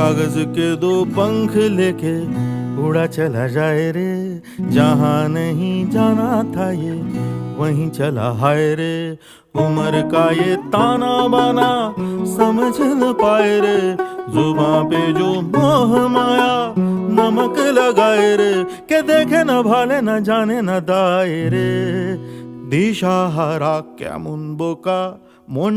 कागज के दो पंख लेके उड़ा चला जाए रे, जहां नहीं जाना था ये वहीं चला हाय रे। उम्र का ये ताना बाना समझ न पाए रे, जुबां पे जो मोह माया नमक लगाए रे, के देखे न भाले न जाने न दाए रे। दिशाहारा केमन बोका মন